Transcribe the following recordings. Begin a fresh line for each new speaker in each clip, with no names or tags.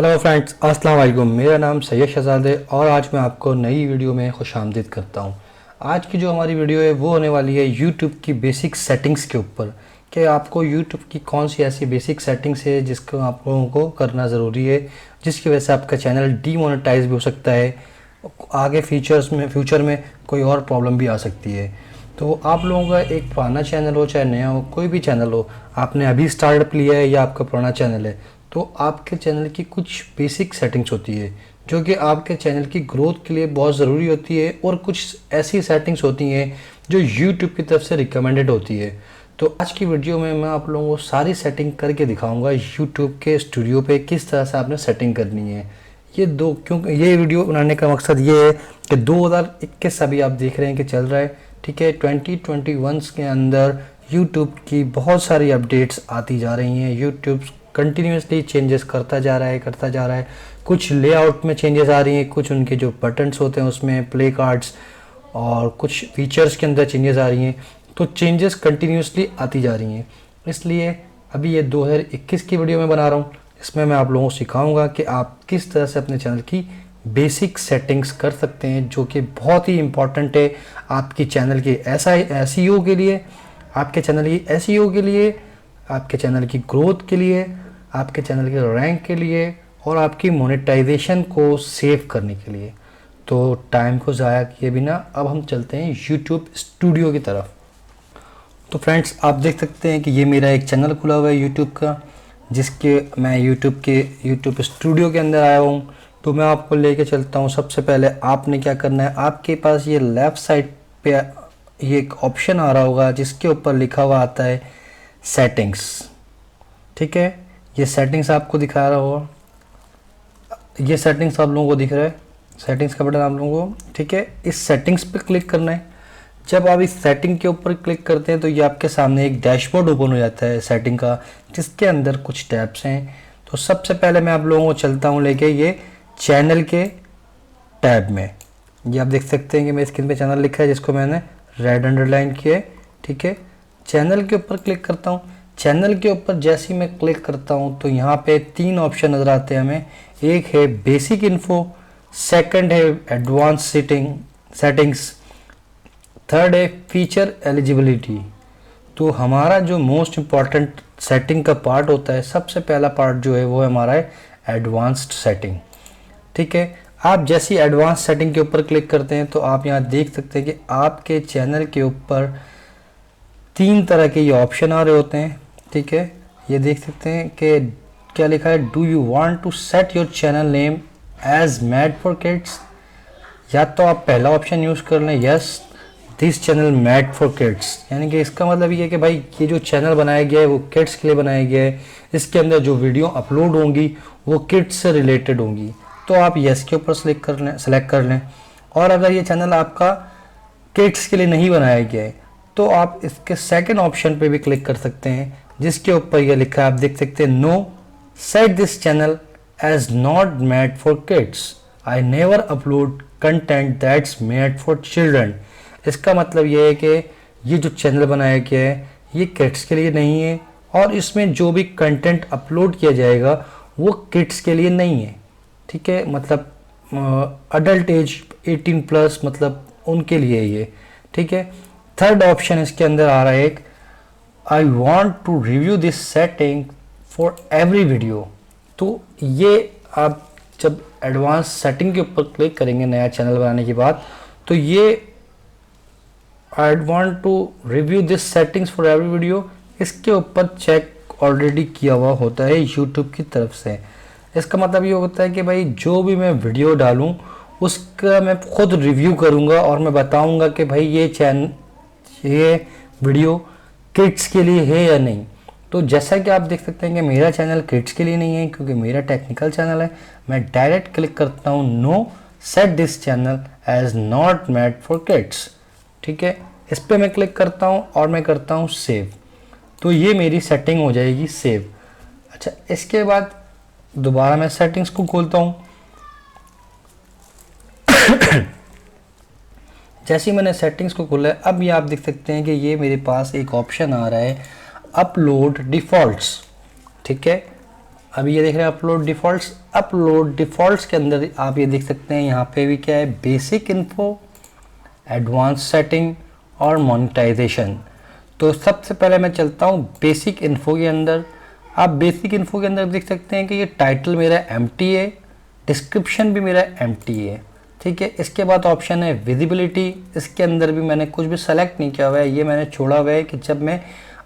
Hello friends, अस्सलाम वालेकुम। मेरा नाम सैयद शहजाद है और आज मैं आपको नई वीडियो में खुशामदीद करता हूं। आज की जो हमारी वीडियो है वो होने वाली है यूट्यूब की बेसिक सेटिंग्स के ऊपर कि आपको यूट्यूब की कौन सी ऐसी बेसिक सेटिंग्स है जिसको आप लोगों को करना ज़रूरी है, जिसकी वजह से आपका चैनल डीमोनेटाइज भी हो सकता है। आगे फ्यूचर में कोई और प्रॉब्लम भी आ सकती है। तो आप लोगों का एक पुराना चैनल हो चाहे नया हो, कोई भी चैनल हो, आपने अभी स्टार्टअप लिया है या आपका पुराना चैनल है, तो आपके चैनल की कुछ बेसिक सेटिंग्स होती है जो कि आपके चैनल की ग्रोथ के लिए बहुत ज़रूरी होती है, और कुछ ऐसी सेटिंग्स होती हैं जो यूट्यूब की तरफ से रिकमेंडेड होती है। तो आज की वीडियो में मैं आप लोगों को सारी सेटिंग करके दिखाऊंगा यूट्यूब के स्टूडियो पे किस तरह से आपने सेटिंग करनी है। क्योंकि ये वीडियो बनाने का मकसद ये है कि 2021 अभी आप देख रहे हैं कि चल रहा है, ठीक है। 2021 के अंदर यूट्यूब की बहुत सारी अपडेट्स आती जा रही हैं। यूट्यूब कंटिन्यूसली चेंजेस करता जा रहा है। कुछ लेआउट में चेंजेस आ रही हैं, कुछ उनके जो बटन्स होते हैं उसमें प्ले कार्ड्स और कुछ फीचर्स के अंदर चेंजेस आ रही हैं। तो चेंजेस कंटिन्यूसली आती जा रही हैं, इसलिए अभी ये 2021 की वीडियो में बना रहा हूँ। इसमें मैं आप लोगों को सिखाऊंगा कि आप किस तरह से अपने चैनल की बेसिक सेटिंग्स कर सकते हैं, जो कि बहुत ही इम्पॉर्टेंट है आपकी चैनल के एसईओ के लिए, आपके चैनल की एसईओ के लिए, आपके चैनल की ग्रोथ के लिए, आपके चैनल के रैंक के लिए और आपकी मोनेटाइजेशन को सेव करने के लिए। तो टाइम को ज़ाया किए बिना अब हम चलते हैं यूट्यूब स्टूडियो की तरफ। तो फ्रेंड्स, आप देख सकते हैं कि ये मेरा एक चैनल खुला हुआ है यूट्यूब का, जिसके मैं यूट्यूब स्टूडियो के अंदर आया हूँ। तो मैं आपको लेके चलता हूँ। सबसे पहले आपने क्या करना है, आपके पास ये लेफ़्ट साइड पे ये एक ऑप्शन आ रहा होगा जिसके ऊपर लिखा हुआ आता है सेटिंग्स, ठीक है। ये सेटिंग्स आपको दिखा रहा होगा, ये सेटिंग्स आप लोगों को दिख रहा है, सेटिंग्स का बटन आप लोगों को, ठीक है। इस सेटिंग्स पे क्लिक करना है। जब आप इस सेटिंग के ऊपर क्लिक करते हैं तो ये आपके सामने एक डैशबोर्ड ओपन हो जाता है सेटिंग का, जिसके अंदर कुछ टैब्स हैं। तो सबसे पहले मैं आप लोगों को चलता हूँ लेके ये चैनल के टैब में। ये आप देख सकते हैं कि मेरे स्क्रीन पे चैनल लिखा है जिसको मैंने रेड अंडरलाइन किया है, ठीक है। चैनल के ऊपर क्लिक करता हूँ। चैनल के ऊपर जैसे ही मैं क्लिक करता हूँ तो यहाँ पे 3 ऑप्शन नज़र आते हैं हमें। एक है बेसिक इन्फो, सेकंड है एडवांस सेटिंग्स, थर्ड है फीचर एलिजिबिलिटी। तो हमारा जो मोस्ट इम्पॉर्टेंट सेटिंग का पार्ट होता है, सबसे पहला पार्ट जो है वो हमारा है एडवांस्ड सेटिंग, ठीक है। आप जैसी एडवांस सेटिंग के ऊपर क्लिक करते हैं तो आप यहाँ देख सकते हैं कि आपके चैनल के ऊपर 3 तरह के ये ऑप्शन आ रहे होते हैं, ठीक है। ये देख सकते हैं कि क्या लिखा है, do you want to set your channel name as made for kids. या तो आप पहला ऑप्शन यूज़ कर लें, yes this channel made for kids, यानी कि इसका मतलब ये है कि भाई ये जो चैनल बनाया गया है वो किड्स के लिए बनाया गया है, इसके अंदर जो वीडियो अपलोड होंगी वो किड्स से रिलेटेड होंगी। तो आप यस के ऊपर सेलेक्ट कर लें। और अगर ये चैनल आपका किड्स के लिए नहीं बनाया गया है तो आप इसके सेकंड ऑप्शन पे भी क्लिक कर सकते हैं, जिसके ऊपर ये लिखा है, आप देख सकते हैं, no set this channel as not made for kids, I never upload content that's made for children. इसका मतलब ये है कि ये जो चैनल बनाया गया है ये किड्स के लिए नहीं है, और इसमें जो भी कंटेंट अपलोड किया जाएगा वो किड्स के लिए नहीं है, ठीक है। मतलब अडल्ट एज 18+ मतलब उनके लिए ये, ठीक है। थर्ड ऑप्शन इसके अंदर आ रहा है एक, I want to review this setting for every video. तो ये आप जब एडवांस सेटिंग के ऊपर क्लिक करेंगे नया चैनल बनाने के बाद, तो ये I want to review this settings for every video, इसके ऊपर चेक ऑलरेडी किया हुआ होता है यूट्यूब की तरफ से। इसका मतलब ये होता है कि भाई जो भी मैं वीडियो डालूं उसका मैं खुद रिव्यू करूंगा और मैं बताऊंगा कि भाई ये वीडियो किड्स के लिए है या नहीं। तो जैसा कि आप देख सकते हैं कि मेरा चैनल किड्स के लिए नहीं है, क्योंकि मेरा टेक्निकल चैनल है। मैं डायरेक्ट क्लिक करता हूँ, no set this channel as not made for kids, ठीक है। इस पर मैं क्लिक करता हूँ और मैं करता हूँ सेव। तो ये मेरी सेटिंग हो जाएगी सेव। अच्छा, इसके बाद दोबारा मैं सेटिंग्स को खोलता हूँ। जैसे ही मैंने सेटिंग्स को खोला है, अब ये आप देख सकते हैं कि ये मेरे पास एक ऑप्शन आ रहा है अपलोड डिफ़ॉल्ट्स, ठीक है। अभी ये देख रहे हैं अपलोड डिफ़ॉल्ट्स। अपलोड डिफ़ॉल्ट्स के अंदर आप ये देख सकते हैं यहाँ पे भी क्या है, बेसिक इन्फो, एडवांस सेटिंग और मोनेटाइजेशन। तो सबसे पहले मैं चलता हूँ बेसिक इन्फो के अंदर। आप बेसिक इन्फो के अंदर देख सकते हैं कि ये टाइटल मेरा एम्प्टी है, डिस्क्रिप्शन भी मेरा एम्प्टी है, ठीक है। इसके बाद ऑप्शन है विजिबिलिटी। इसके अंदर भी मैंने कुछ भी सेलेक्ट नहीं किया हुआ है, ये मैंने छोड़ा हुआ है कि जब मैं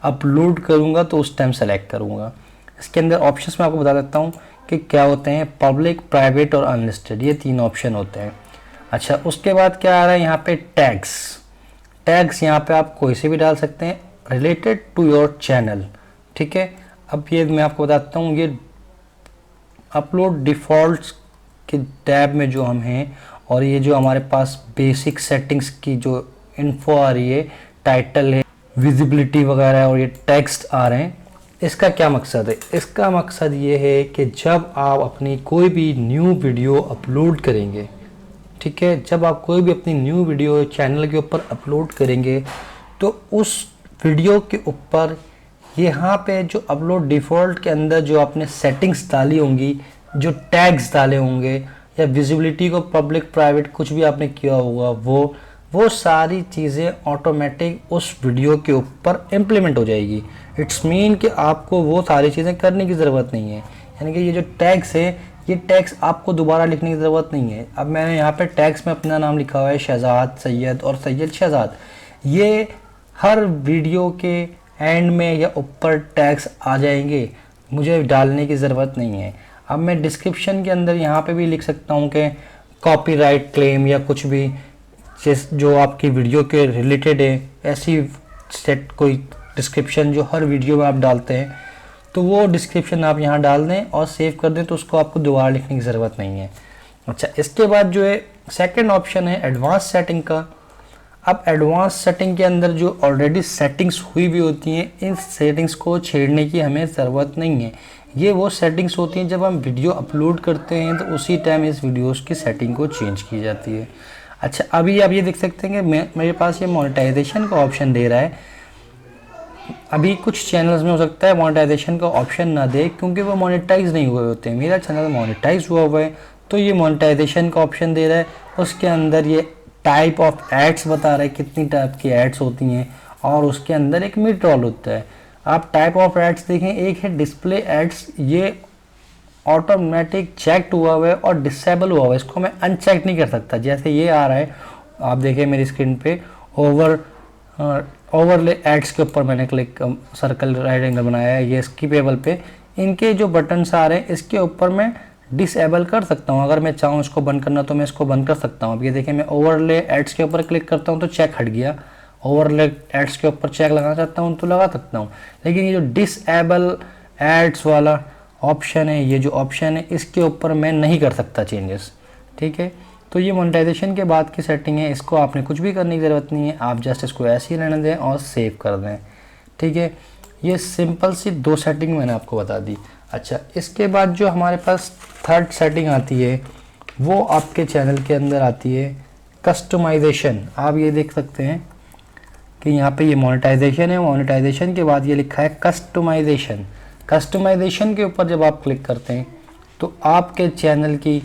अपलोड करूँगा तो उस टाइम सेलेक्ट करूँगा। इसके अंदर ऑप्शंस मैं आपको बता देता हूँ कि क्या होते हैं, पब्लिक, प्राइवेट और अनलिस्टेड, ये 3 ऑप्शन होते हैं। अच्छा, उसके बाद क्या आ रहा है यहाँ पे, टैग्स। टैग्स यहाँ पे आप कोई से भी डाल सकते हैं रिलेटेड टू योर चैनल, ठीक है। अब ये मैं आपको बताता हूँ, ये अपलोड डिफ़ॉल्ट्स के टैब में जो हम हैं, और ये जो हमारे पास बेसिक सेटिंग्स की जो इन्फो आ रही है, टाइटल है, विजिबिलिटी वगैरह और ये टेक्स्ट आ रहे हैं, इसका क्या मकसद है? इसका मकसद ये है कि जब आप अपनी कोई भी न्यू वीडियो अपलोड करेंगे, ठीक है, जब आप कोई भी अपनी न्यू वीडियो चैनल के ऊपर अपलोड करेंगे तो उस वीडियो के ऊपर यहाँ पे जो अपलोड डिफ़ॉल्ट के अंदर जो आपने सेटिंग्स डाली होंगी, जो टैग्स डाले होंगे या विजिबिलिटी को पब्लिक प्राइवेट कुछ भी आपने किया होगा, वो सारी चीज़ें ऑटोमेटिक उस वीडियो के ऊपर इम्प्लीमेंट हो जाएगी। इट्स मीन कि आपको वो सारी चीज़ें करने की ज़रूरत नहीं है। यानी कि ये जो टैग्स है, ये टैग्स आपको दोबारा लिखने की ज़रूरत नहीं है। अब मैंने यहाँ पे टैग्स में अपना नाम लिखा हुआ है, शहजाद सैयद और सैयद शहजाद। ये हर वीडियो के एंड में या ऊपर टैग्स आ जाएंगे, मुझे डालने की ज़रूरत नहीं है। अब मैं डिस्क्रिप्शन के अंदर यहाँ पे भी लिख सकता हूँ कि कॉपीराइट क्लेम या कुछ भी जो आपकी वीडियो के रिलेटेड है, ऐसी सेट कोई डिस्क्रिप्शन जो हर वीडियो में आप डालते हैं, तो वो डिस्क्रिप्शन आप यहाँ डाल दें और सेव कर दें, तो उसको आपको दोबारा लिखने की ज़रूरत नहीं है। अच्छा, इसके बाद जो है सेकंड ऑप्शन है एडवांस सेटिंग का। अब एडवांस सेटिंग के अंदर जो ऑलरेडी सेटिंग्स हुई भी होती हैं, इन सेटिंग्स को छेड़ने की हमें ज़रूरत नहीं है। ये वो सेटिंग्स होती हैं जब हम वीडियो अपलोड करते हैं तो उसी टाइम इस वीडियोस की सेटिंग को चेंज की जाती है। अच्छा, अभी आप ये देख सकते हैं कि मेरे पास ये मोनेटाइजेशन का ऑप्शन दे रहा है। अभी कुछ चैनल्स में हो सकता है मोनेटाइजेशन का ऑप्शन ना दे क्योंकि वो मोनेटाइज नहीं हुए होते हैं। मेरा चैनल मोनेटाइज हुआ है तो ये मोनेटाइजेशन का ऑप्शन दे रहा है। उसके अंदर ये टाइप ऑफ एड्स बता रहा है, कितनी टाइप की एड्स होती हैं, और उसके अंदर एक मिड रोल होता है। आप टाइप ऑफ एड्स देखें, एक है डिस्प्ले एड्स, ये ऑटोमेटिक चेक्ड हुआ है और डिसेबल हुआ है, इसको मैं अनचेक नहीं कर सकता। जैसे ये आ रहा है, आप देखें मेरी स्क्रीन पे ओवरले एड्स के ऊपर मैंने क्लिक सर्कल राइट एंगल बनाया है, ये स्किपेबल पे इनके जो बटन्स आ रहे हैं इसके ऊपर मैं डिसेबल कर सकता हूँ। अगर मैं चाहूँ इसको बंद करना तो मैं इसको बंद कर सकता हूँ। अब ये देखें, मैं ओवरले एड्स के ऊपर क्लिक करता हूँ तो चेक हट गया। ओवरले एड्स के ऊपर चेक लगाना चाहता हूँ तो लगा सकता हूँ, लेकिन ये जो डिसेबल एड्स वाला ऑप्शन है, ये जो ऑप्शन है, इसके ऊपर मैं नहीं कर सकता चेंजेस, ठीक है। तो ये मोनेटाइजेशन के बाद की सेटिंग है, इसको आपने कुछ भी करने की ज़रूरत नहीं है, आप जस्ट इसको ऐसे ही रहने दें और सेव कर दें, ठीक है। ये सिंपल सी 2 सेटिंग मैंने आपको बता दी। अच्छा, इसके बाद जो हमारे पास थर्ड सेटिंग आती है वो आपके चैनल के अंदर आती है कस्टमाइजेशन। आप ये देख सकते हैं कि यहाँ पे ये मोनेटाइजेशन है, मोनेटाइजेशन के बाद ये लिखा है कस्टमाइजेशन। कस्टमाइजेशन के ऊपर जब आप क्लिक करते हैं तो आपके चैनल की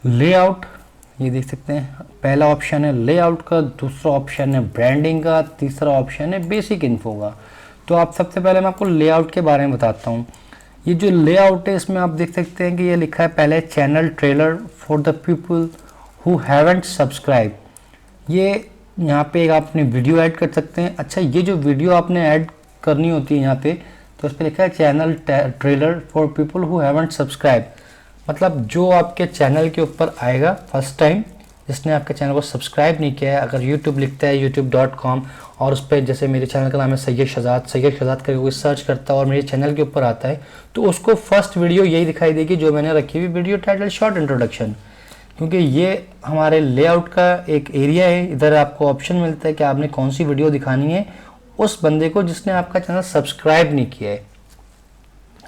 लेआउट, ये देख सकते हैं, पहला ऑप्शन है लेआउट का, दूसरा ऑप्शन है ब्रांडिंग का, तीसरा ऑप्शन है बेसिक इन्फो का। तो आप सबसे पहले मैं आपको लेआउट के बारे में बताता हूँ। ये जो लेआउट है इसमें आप देख सकते हैं कि ये लिखा है पहले channel trailer for the people who haven't subscribe. ये यहाँ पे एक आपने वीडियो ऐड कर सकते हैं। अच्छा, ये जो वीडियो आपने ऐड करनी होती है यहाँ पे, तो उस पर लिखा है channel trailer for people who haven't subscribe, मतलब जो आपके चैनल के ऊपर आएगा फर्स्ट टाइम, जिसने आपके चैनल को सब्सक्राइब नहीं किया है। अगर YouTube लिखता है youtube.com और उस पर जैसे मेरे चैनल का नाम है सैयद शहजाद करके कोई सर्च करता है और मेरे चैनल के ऊपर आता है, तो उसको फर्स्ट वीडियो यही दिखाई देगी जो मैंने रखी हुई वीडियो टाइटल शॉर्ट इंट्रोडक्शन। क्योंकि ये हमारे लेआउट का एक एरिया है, इधर आपको ऑप्शन मिलता है कि आपने कौन सी वीडियो दिखानी है उस बंदे को जिसने आपका चैनल सब्सक्राइब नहीं किया है,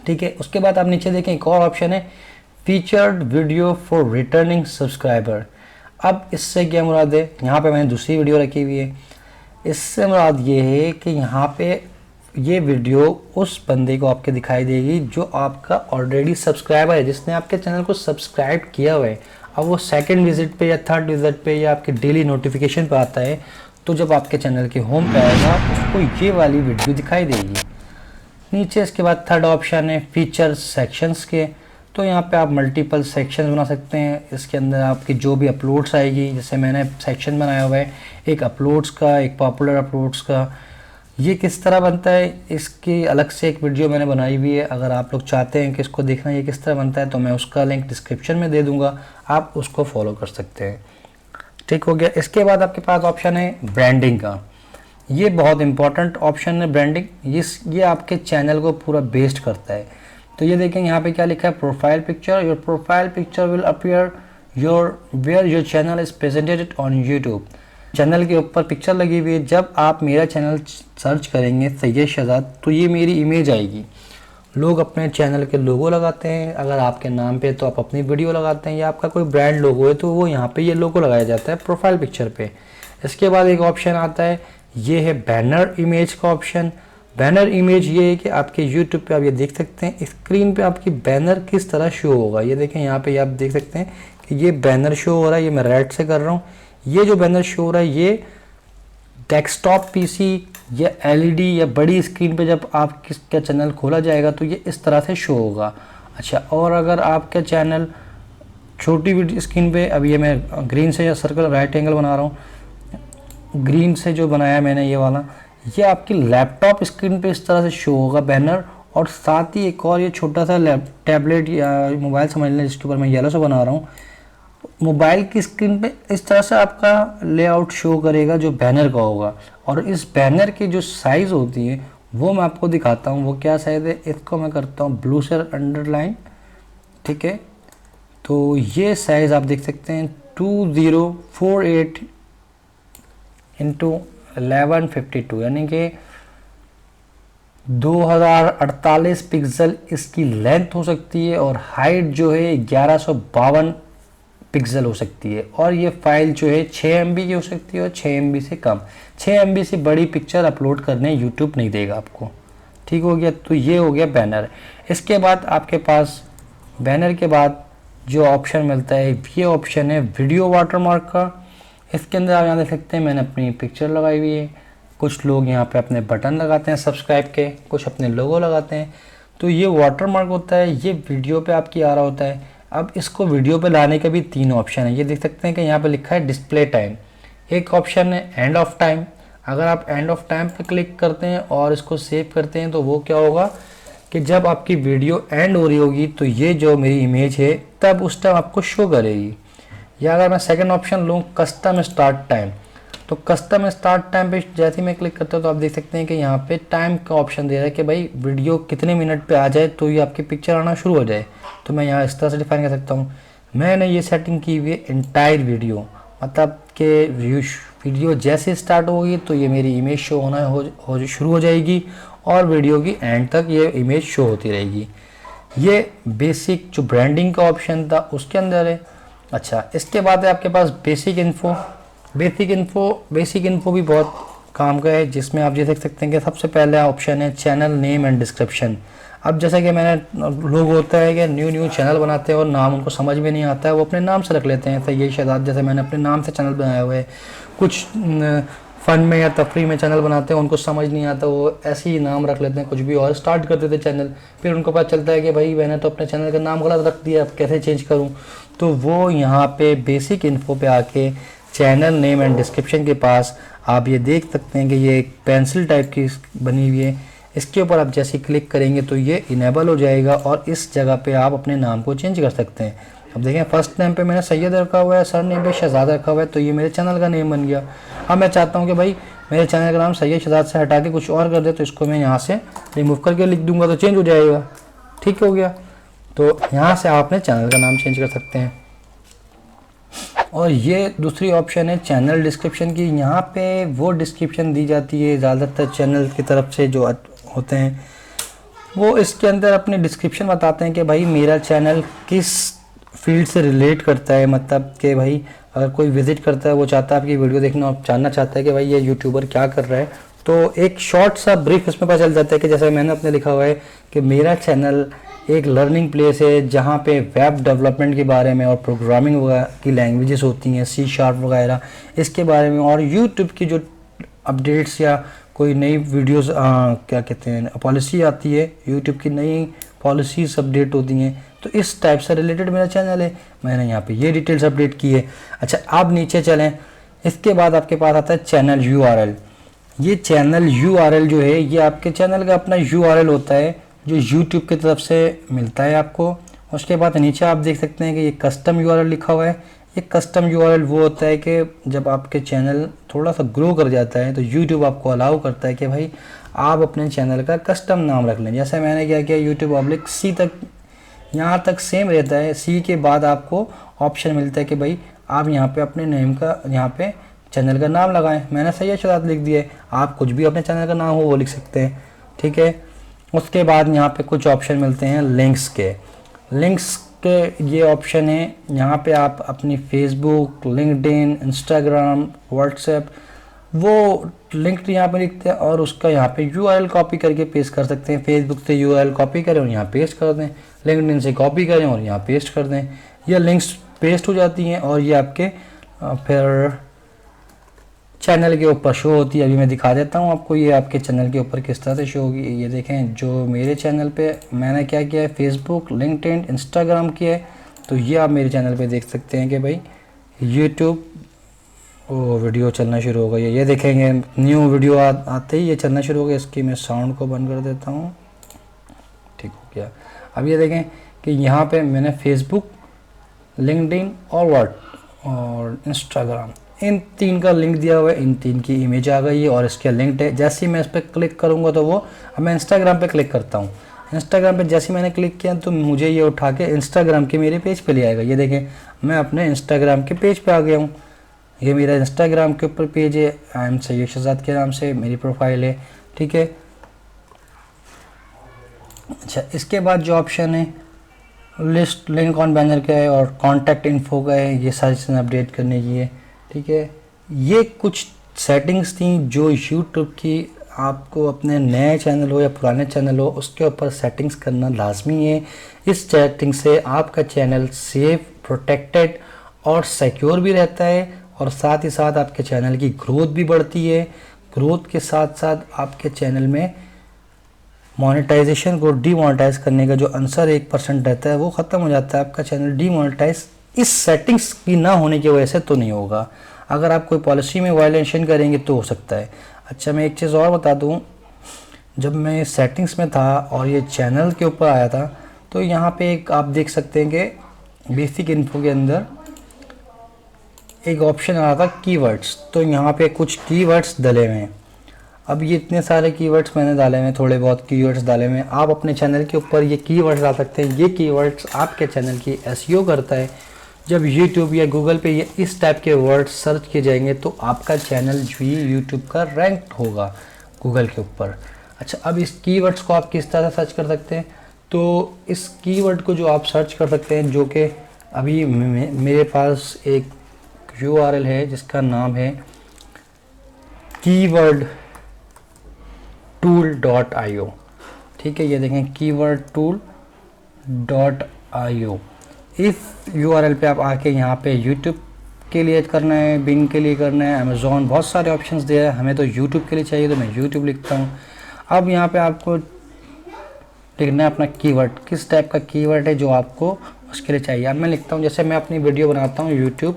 ठीक है। उसके बाद आप नीचे देखें एक और ऑप्शन है featured video for returning subscriber. अब इससे क्या मुराद है, यहाँ पे मैंने दूसरी वीडियो रखी हुई है, इससे मुराद ये है कि यहाँ पे ये वीडियो उस बंदे को आपके दिखाई देगी जो आपका ऑलरेडी सब्सक्राइबर है, जिसने आपके चैनल को सब्सक्राइब किया हुआ है। अब वो सेकंड विजिट पे या थर्ड विजिट पे या आपके डेली नोटिफिकेशन पे आता है, तो जब आपके चैनल के होम पे आएगा उसको ये वाली वीडियो दिखाई देगी। नीचे इसके बाद थर्ड ऑप्शन है फीचर सेक्शंस के। तो यहाँ पे आप मल्टीपल सेक्शंस बना सकते हैं। इसके अंदर आपकी जो भी अपलोड्स आएगी, जैसे मैंने सेक्शन बनाया हुआ है, एक अपलोड्स का, एक पॉपुलर अपलोड्स का। ये किस तरह बनता है इसकी अलग से एक वीडियो मैंने बनाई हुई है। अगर आप लोग चाहते हैं कि इसको देखना ये किस तरह बनता है तो मैं उसका लिंक डिस्क्रिप्शन में दे दूँगा, आप उसको फॉलो कर सकते हैं। ठीक हो गया। इसके बाद आपके पास ऑप्शन है ब्रांडिंग का। ये बहुत इंपॉर्टेंट ऑप्शन है ब्रांडिंग। ये आपके चैनल को पूरा बेस्ड करता है। तो ये देखें यहाँ पे क्या लिखा है, profile picture. Your profile picture will appear where your channel is presented on YouTube. Channel के ऊपर पिक्चर लगी हुई है। जब आप मेरा चैनल सर्च करेंगे सैयद शहजाद, तो ये मेरी इमेज आएगी। लोग अपने चैनल के लोगो लगाते हैं, अगर आपके नाम पे तो आप अपनी वीडियो लगाते हैं, या आपका कोई ब्रांड लोगो है तो वो यहाँ पे ये लोगो लगाया जाता है प्रोफाइल पिक्चर पे। इसके बाद एक ऑप्शन आता है, ये है बैनर इमेज का ऑप्शन। बैनर इमेज ये है कि आपके यूट्यूब पे आप ये देख सकते हैं स्क्रीन पे आपकी बैनर किस तरह शो होगा। ये देखें यहाँ पे आप देख सकते हैं कि ये बैनर शो हो रहा है। ये मैं रेड से कर रहा हूँ। ये जो बैनर शो हो रहा है ये डेस्कटॉप पीसी या एलईडी या बड़ी स्क्रीन पे जब आपका चैनल खोला जाएगा तो ये इस तरह से शो होगा। अच्छा, और अगर आपका चैनल छोटी स्क्रीन पे, अब ये मैं ग्रीन से या सर्कल राइट एंगल बना रहा हूँ, ग्रीन से जो बनाया मैंने ये वाला, ये आपकी लैपटॉप स्क्रीन पे इस तरह से शो होगा बैनर। और साथ ही एक और ये छोटा सा टैबलेट या मोबाइल समझ लें, जिसके ऊपर मैं येलो से बना रहा हूँ, मोबाइल की स्क्रीन पे इस तरह से आपका लेआउट शो करेगा जो बैनर का होगा। और इस बैनर की जो साइज़ होती है वो मैं आपको दिखाता हूँ। वो क्या साइज़ है, इसको मैं करता हूँ ब्लू से अंडरलाइन। ठीक है, तो ये साइज़ आप देख सकते हैं 2048 इंटू 1152, यानी कि 2048 पिक्सल इसकी लेंथ हो सकती है। और हाइट जो है 1152 पिक्सल हो सकती है। और ये फाइल जो है 6 MB की हो सकती है और 6 MB से कम। 6 MB से बड़ी पिक्चर अपलोड करने यूट्यूब नहीं देगा आपको। ठीक हो गया। तो ये हो गया बैनर। इसके बाद आपके पास बैनर के बाद जो ऑप्शन मिलता है ये ऑप्शन है वीडियो वाटरमार्क का। इसके अंदर आप यहाँ देख सकते हैं मैंने अपनी पिक्चर लगाई हुई है। कुछ लोग यहाँ पे अपने बटन लगाते हैं सब्सक्राइब के, कुछ अपने लोगो लगाते हैं। तो ये वाटरमार्क होता है, ये वीडियो पे आपकी आ रहा होता है। अब इसको वीडियो पे लाने का भी 3 ऑप्शन है। ये देख सकते हैं कि यहाँ पे लिखा है डिस्प्ले टाइम। एक ऑप्शन है एंड ऑफ टाइम। अगर आप एंड ऑफ टाइम पे क्लिक करते हैं और इसको सेव करते हैं तो वो क्या होगा कि जब आपकी वीडियो एंड हो रही होगी तो ये जो मेरी इमेज है तब उस टाइम आपको शो करेगी। या अगर मैं सेकंड ऑप्शन लूँ कस्टम स्टार्ट टाइम, तो कस्टम स्टार्ट टाइम पे जैसे ही मैं क्लिक करता हूँ तो आप देख सकते हैं कि यहाँ पे टाइम का ऑप्शन दे रहा है कि भाई वीडियो कितने मिनट पे आ जाए तो ये आपकी पिक्चर आना शुरू हो जाए। तो मैं यहाँ इस तरह से डिफाइन कर सकता हूँ। मैंने ये सेटिंग की हुई है एंटायर वीडियो, मतलब कि वीडियो जैसे स्टार्ट होगी तो ये मेरी इमेज शो होना शुरू हो जाएगी और वीडियो की एंड तक ये इमेज शो होती रहेगी। ये बेसिक जो ब्रांडिंग का ऑप्शन था उसके अंदर है। अच्छा, इसके बाद है आपके पास बेसिक इन्फो। बेसिक इन्फो भी बहुत काम का है, जिसमें आप ये देख सकते हैं कि सबसे पहले ऑप्शन है चैनल नेम एंड डिस्क्रिप्शन। अब जैसा कि मैंने लोग होता है कि न्यू चैनल बनाते हैं और नाम उनको समझ में नहीं आता है, वो अपने नाम से रख लेते हैं सैयद शहजाद। जैसे मैंने अपने नाम से चैनल बनाया हुआ है। कुछ फ़न में या तफरी में चैनल बनाते हैं, उनको समझ नहीं आता, वो ऐसे ही नाम रख लेते हैं कुछ भी और स्टार्ट कर देते चैनल। फिर उनको पता चलता है कि भाई मैंने तो अपने चैनल का नाम गलत रख दिया, अब कैसे चेंज करूँ। तो वो यहाँ पे बेसिक इन्फो पे आके चैनल नेम एंड डिस्क्रिप्शन के पास आप ये देख सकते हैं कि ये एक पेंसिल टाइप की बनी हुई है। इसके ऊपर आप जैसे क्लिक करेंगे तो ये इनेबल हो जाएगा और इस जगह पे आप अपने नाम को चेंज कर सकते हैं। अब देखें फर्स्ट नेम पे मैंने सैयद रखा हुआ है, सर नेम पे शहजाद रखा हुआ है, तो ये मेरे चैनल का नेम बन गया। अब मैं चाहता हूँ कि भाई मेरे चैनल का नाम सैयद शहजाद से हटा के कुछ और कर दे, तो इसको मैं यहाँ से रिमूव करके लिख दूँगा तो चेंज हो जाएगा। ठीक हो गया। तो यहाँ से आप अपने चैनल का नाम चेंज कर सकते हैं। और ये दूसरी ऑप्शन है चैनल डिस्क्रिप्शन की। यहाँ पे वो डिस्क्रिप्शन दी जाती है ज़्यादातर चैनल की तरफ से जो होते हैं, वो इसके अंदर अपने डिस्क्रिप्शन बताते हैं कि भाई मेरा चैनल किस फील्ड से रिलेट करता है। मतलब कि भाई अगर कोई विज़िट करता है, वो चाहता है आपकी वीडियो देखना और जानना चाहता है कि भाई ये यूट्यूबर क्या कर रहा है, तो एक शॉर्ट सा ब्रीफ इसमें पता चल जाता है कि जैसे मैंने अपने लिखा हुआ है कि मेरा चैनल एक लर्निंग प्लेस है जहाँ पे वेब डेवलपमेंट के बारे में और प्रोग्रामिंग वगैरह की लैंग्वेजेस होती हैं, C# वगैरह इसके बारे में, और यूट्यूब की जो अपडेट्स या कोई नई वीडियोस क्या कहते हैं पॉलिसी आती है, यूट्यूब की नई पॉलिसीज अपडेट होती हैं, तो इस टाइप से रिलेटेड मेरा चैनल है। मैंने यहाँ पे ये डिटेल्स अपडेट की है। अच्छा, आप नीचे चलें, इसके बाद आपके पास आता है चैनल URL। ये चैनल URL जो है ये आपके चैनल का अपना URL होता है जो यूट्यूब की तरफ से मिलता है आपको। उसके बाद नीचे आप देख सकते हैं कि ये कस्टम URL लिखा हुआ है। ये कस्टम URL वो होता है कि जब आपके चैनल थोड़ा सा ग्रो कर जाता है तो यूट्यूब आपको अलाउ करता है कि भाई आप अपने चैनल का कस्टम नाम रख लें। जैसे मैंने क्या किया, YouTube_C तक, यहाँ तक सेम रहता है। C के बाद आपको ऑप्शन मिलता है कि भाई आप यहाँ पे अपने नेम का, यहाँ पे चैनल का नाम लगाएं। मैंने सैयद शहजाद लिख दिया है, आप कुछ भी अपने चैनल का नाम हो वो लिख सकते हैं, ठीक है। उसके बाद यहाँ पे कुछ ऑप्शन मिलते हैं लिंक्स के। लिंक्स के ये ऑप्शन है, यहाँ पे आप अपनी फेसबुक, लिंक्डइन, इंस्टाग्राम, व्हाट्सएप वो लिंक यहाँ पे लिखते हैं और उसका यहाँ पे URL कॉपी करके पेस्ट कर सकते हैं। फेसबुक से URL कॉपी करें और यहाँ पेस्ट कर दें, लिंक्डइन से कॉपी करें और यहाँ पेस्ट कर दें। ये लिंक्स पेस्ट हो जाती हैं और ये आपके फिर चैनल के ऊपर शो होती है। अभी मैं दिखा देता हूँ आपको ये आपके चैनल के ऊपर किस तरह से शो होगी। ये देखें, जो मेरे चैनल पे मैंने क्या किया है, फेसबुक, लिंक्डइन, इंस्टाग्राम किया है, तो ये आप मेरे चैनल पे देख सकते हैं कि भाई यूट्यूब वो वीडियो चलना शुरू हो गई है। ये देखेंगे न्यू वीडियो आते ही ये चलना शुरू हो गया। इसकी मैं साउंड को बंद कर देता हूँ, ठीक हो गया। अब ये देखें कि यहाँ पे मैंने फेसबुक, लिंक्डइन और इंस्टाग्राम इन 3 का लिंक दिया हुआ है। इन 3 की इमेज आ गई है और इसके लिंक है। जैसे ही मैं इस पर क्लिक करूँगा तो वो, अब मैं इंस्टाग्राम पे क्लिक करता हूँ, इंस्टाग्राम पे जैसे मैंने क्लिक किया तो मुझे ये उठा के इंस्टाग्राम के मेरे पेज पे ले आएगा। ये देखें मैं अपने इंस्टाग्राम के पेज पे आ गया हूँ। ये मेरा इंस्टाग्राम के ऊपर पेज है, I'm सैयद शहजाद के नाम से मेरी प्रोफाइल है, ठीक है। अच्छा, इसके बाद जो ऑप्शन है लिस्ट, लिंक ऑन बैनर का है और कॉन्टैक्ट इन्फो का है, ये सारी चीज़ें अपडेट करने की है, ठीक है। ये कुछ सेटिंग्स थी जो यूट्यूब की आपको अपने नए चैनल हो या पुराने चैनल हो उसके ऊपर सेटिंग्स करना लाजमी है। इस सेटिंग से आपका चैनल सेफ, प्रोटेक्टेड और सिक्योर भी रहता है और साथ ही साथ आपके चैनल की ग्रोथ भी बढ़ती है। ग्रोथ के साथ साथ आपके चैनल में मोनेटाइजेशन को डीमोनेटाइज करने का जो आंसर 1% रहता है वो ख़त्म हो जाता है। आपका चैनल डीमोनेटाइज इस सेटिंग्स की ना होने की वजह से तो नहीं होगा। अगर आप कोई पॉलिसी में वायलेशन करेंगे तो हो सकता है। अच्छा, मैं एक चीज़ और बता दूं, जब मैं सेटिंग्स में था और ये चैनल के ऊपर आया था तो यहाँ पे एक आप देख सकते हैं कि बेसिक इन्फो के अंदर एक ऑप्शन आ रहा था कीवर्ड्स। तो यहाँ पे कुछ कीवर्ड्स डले हुए हैं। अब ये इतने सारे कीवर्ड्स मैंने डाले हुए हैं, थोड़े बहुत कीवर्ड्स डाले हुए हैं। आप अपने चैनल के ऊपर ये कीवर्ड्स डाल सकते हैं। ये कीवर्ड्स आपके चैनल की SEO करता है। जब यूट्यूब या गूगल पे ये इस टाइप के वर्ड्स सर्च किए जाएंगे तो आपका चैनल भी यूट्यूब का रैंक होगा गूगल के ऊपर। अच्छा, अब इस कीवर्ड्स को आप किस तरह सर्च कर सकते हैं, तो इस कीवर्ड को जो आप सर्च कर सकते हैं, जो कि अभी मेरे पास एक URL है जिसका नाम है keywordtool.io, ठीक है। ये देखें keywordtool.io। इस URL पे आप आके यहाँ पे YouTube के लिए करना है, Bing के लिए करना है, Amazon, बहुत सारे ऑप्शंस दे रहे हैं। हमें तो YouTube के लिए चाहिए तो मैं YouTube लिखता हूँ। अब यहाँ पे आपको लिखना है अपना कीवर्ड, किस टाइप का कीवर्ड है जो आपको उसके लिए चाहिए। अब मैं लिखता हूँ, जैसे मैं अपनी वीडियो बनाता हूँ YouTube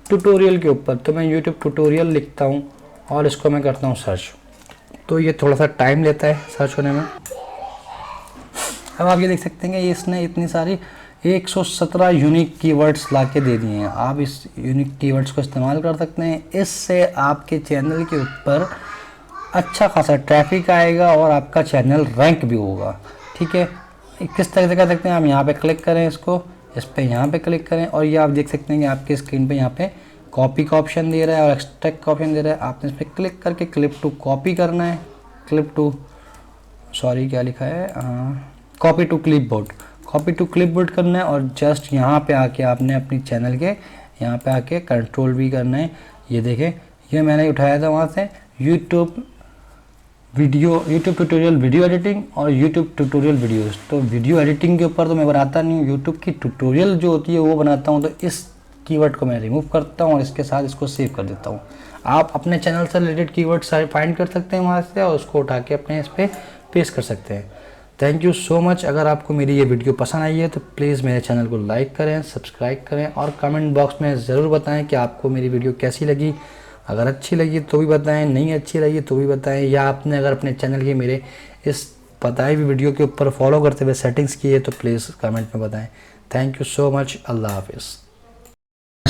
ट्यूटोरियल के ऊपर, तो मैं YouTube ट्यूटोरियल लिखता हूँ और इसको मैं करता हूँ सर्च। तो ये थोड़ा सा टाइम लेता है सर्च होने में। अब आप ये देख सकते हैं कि इसने इतनी सारी 117 यूनिक कीवर्ड्स ला के दे दिए हैं। आप इस यूनिक कीवर्ड्स को इस्तेमाल कर सकते हैं। इससे आपके चैनल के ऊपर अच्छा खासा ट्रैफिक आएगा और आपका चैनल रैंक भी होगा, ठीक है। किस तरह से कर सकते हैं, आप यहाँ पे क्लिक करें, इसको इस पर यहाँ पे क्लिक करें और ये आप देख सकते हैं कि आपके स्क्रीन पे यहाँ पे कॉपी का ऑप्शन दे रहा है और एक्सट्रैक्ट का ऑप्शन दे रहा है। आपने इस पर क्लिक करके क्लिप टू कॉपी करना है, क्या लिखा है, कॉपी टू क्लिपबोर्ड करना है और जस्ट यहाँ पे आके आपने अपनी चैनल के यहाँ पे आके कंट्रोल भी करना है। ये देखें, ये मैंने उठाया था वहाँ से YouTube YouTube tutorial video editing और यूट्यूब ट्यूटोरियल वीडियोस। तो वीडियो एडिटिंग के ऊपर तो मैं बनाता नहीं हूँ, यूट्यूब की ट्यूटोरियल जो होती है वो बनाता हूँ। तो इस कीवर्ड को मैं रिमूव करता हूँ और इसके साथ इसको सेव कर देता हूँ। आप अपने चैनल से रिलेटेड कीवर्ड फाइंड कर सकते हैं वहाँ से और उसको उठा के अपने इस पर पेस्ट कर सकते हैं। Thank you so much. अगर आपको मेरी ये वीडियो पसंद आई है तो प्लीज़ मेरे चैनल को लाइक करें, सब्सक्राइब करें और कमेंट बॉक्स में ज़रूर बताएं कि आपको मेरी वीडियो कैसी लगी। अगर अच्छी लगी तो भी बताएं, नहीं अच्छी लगी तो भी बताएं, या आपने अगर अपने चैनल की मेरे इस बताई हुई वीडियो के ऊपर फॉलो करते हुए सेटिंग्स की है तो प्लीज़ कमेंट में बताएं। Thank you so much. अल्लाह हाफिज़।